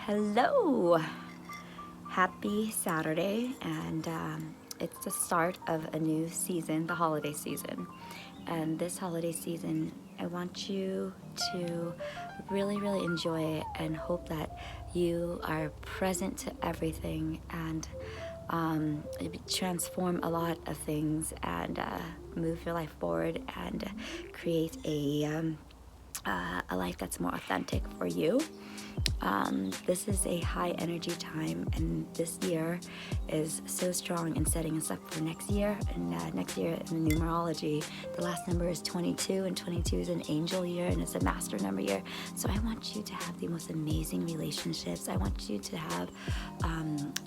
Hello! Happy Saturday, and it's the start of a new season, the holiday season. And this holiday season, I want you to really enjoy it and hope that you are present to everything and transform a lot of things and move your life forward and create a life that's more authentic for you. This is a high energy time, and this year is so strong in setting us up for next year. And next year in the numerology, the last number is 22, and 22 is an angel year and it's a master number year. So I want you to have the most amazing relationships. I want you to have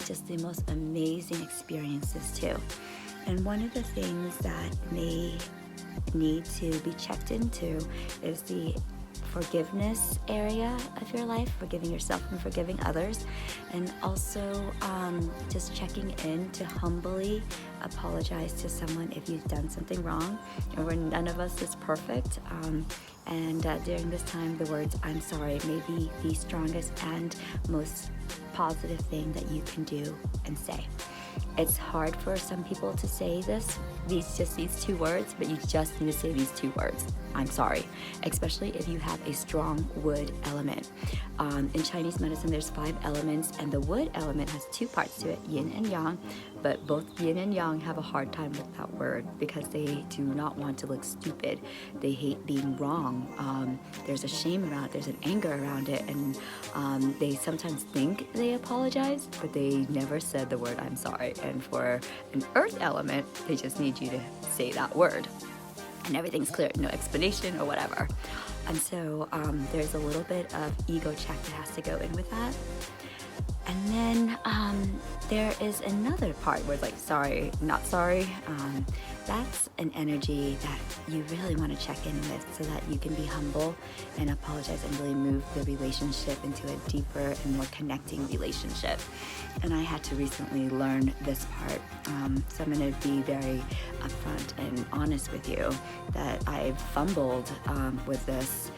just the most amazing experiences too. And one of the things that may need to be checked into is the forgiveness area of your life, forgiving yourself and forgiving others, and also just checking in to humbly apologize to someone if you've done something wrong. And where none of us is perfect, and during this time the words "I'm sorry" may be the strongest and most positive thing that you can do and say. It's hard for some people to say these two words, but you just need to say these two words: I'm sorry, especially if you have a strong wood element. In Chinese medicine, there's 5 elements, and the wood element has 2 parts to it, yin and yang, but both yin and yang have a hard time with that word because they do not want to look stupid. They hate being wrong. There's a shame around it, there's an anger around it, and they sometimes think they apologize, but they never said the word I'm sorry. And for an earth element, they just need you to say that word and everything's clear, no explanation or whatever. And so there's a little bit of ego check that has to go in with that. And then there is another part where it's like sorry, not sorry. That's an energy that you really want to check in with so that you can be humble and apologize and really move the relationship into a deeper and more connecting relationship. And I had to recently learn this part. So I'm going to be very upfront and honest with you that I fumbled with this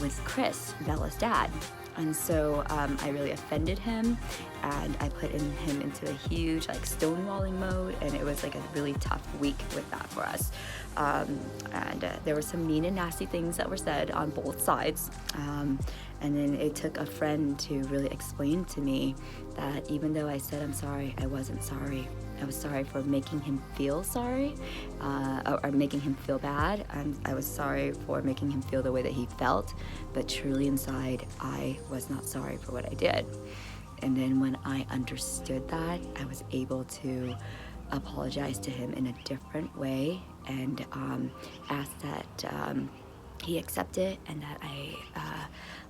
with Chris, Bella's dad. And so I really offended him, and I put him into a huge stonewalling mode, and it was a really tough week with that for us. And there were some mean and nasty things that were said on both sides. And then it took a friend to really explain to me that even though I said I'm sorry, I wasn't sorry. I was sorry for making him feel sorry, or making him feel bad. I was sorry for making him feel the way that he felt, but truly inside, I was not sorry for what I did. And then when I understood that, I was able to apologize to him in a different way and ask that he accept it and that I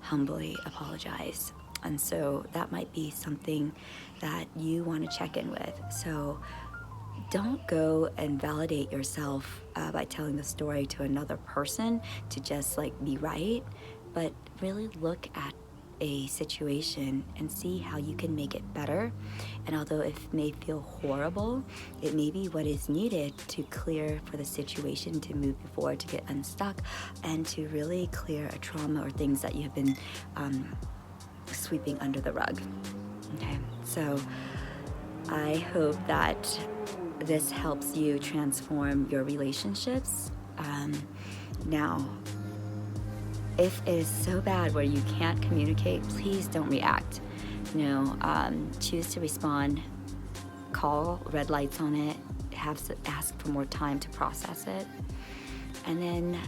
humbly apologize. And so that might be something that you want to check in with. So don't go and validate yourself by telling the story to another person to just be right, but really look at a situation and see how you can make it better. And although it may feel horrible, it may be what is needed to clear for the situation to move forward, to get unstuck, and to really clear a trauma or things that you have been sweeping under the rug. Okay, so I hope that this helps you transform your relationships. Now, if it is so bad where you can't communicate, please don't react. Choose to respond, call red lights on it, ask for more time to process it. And then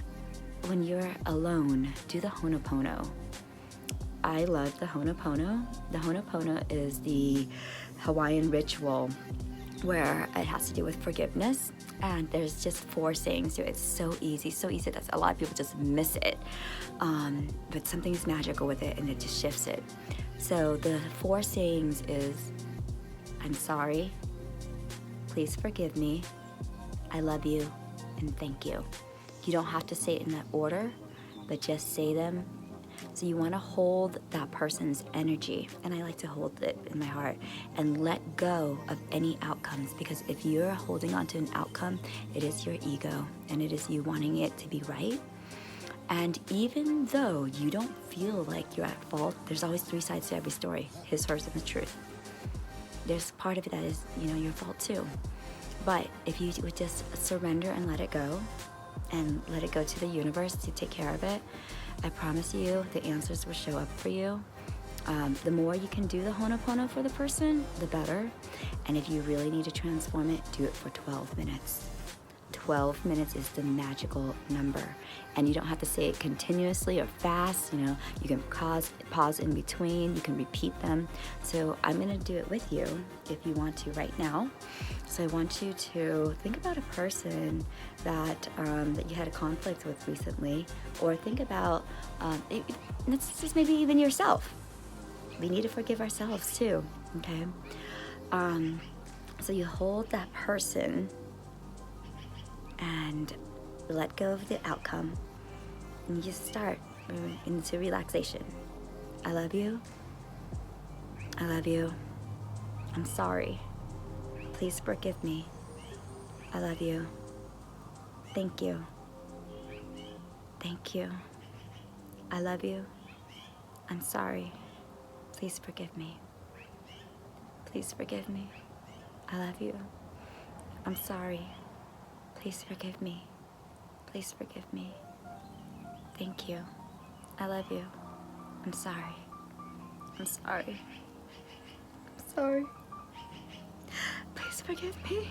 when you're alone, do the Hooponopono. I love the Hooponopono. The Hooponopono is the Hawaiian ritual where it has to do with forgiveness, and there's just 4 sayings to it. It's so easy that a lot of people just miss it, but something's magical with it and it just shifts it. So the 4 sayings is: I'm sorry, please forgive me, I love you, and thank you. You don't have to say it in that order, but just say them. So you want to hold that person's energy, and I like to hold it in my heart, and let go of any outcomes, because if you're holding on to an outcome, it is your ego, and it is you wanting it to be right. And even though you don't feel like you're at fault, there's always three sides to every story: his, hers, and the truth. There's part of it that is, your fault too. But if you would just surrender and let it go, and let it go to the universe to take care of it, I promise you the answers will show up for you. The more you can do the Hooponopono for the person, the better. And if you really need to transform it, do it for 12 minutes. 12 minutes is the magical number. And you don't have to say it continuously or fast. You can pause in between. You can repeat them. So I'm going to do it with you if you want to right now. So I want you to think about a person that you had a conflict with recently, or think about, this is maybe even yourself. We need to forgive ourselves too, okay? So you hold that person and let go of the outcome, and you start into relaxation. I love you. I love you. I'm sorry. Please forgive me. I love you. Thank you. Thank you. I love you. I'm sorry. Please forgive me. Please forgive me. I love you. I'm sorry. Please forgive me. Please forgive me. Thank you. I love you. I'm sorry. I'm sorry. I'm sorry. Please forgive me.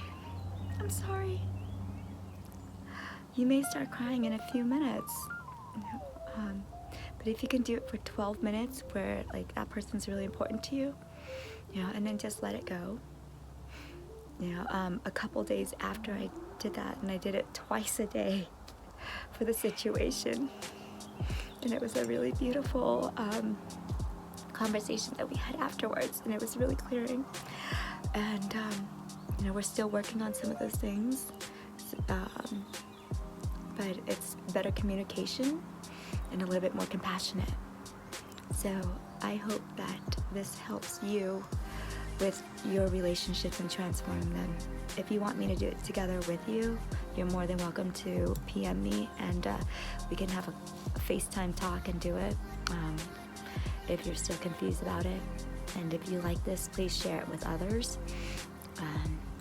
I'm sorry. You may start crying in a few minutes. But if you can do it for 12 minutes where that person's really important to you, and then just let it go. A couple days after I did that, and I did it twice a day for the situation, and it was a really beautiful conversation that we had afterwards, and it was really clearing. And we're still working on some of those things, but it's better communication and a little bit more compassionate. So I hope that this helps you with your relationships and transforming them. If you want me to do it together with you, you're more than welcome to PM me, and we can have a FaceTime talk and do it if you're still confused about it. And if you like this, please share it with others.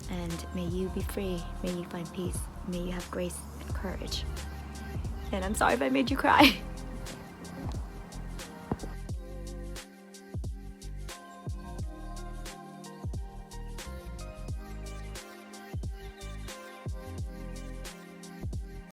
And may you be free. May you find peace. May you have grace and courage. And I'm sorry if I made you cry.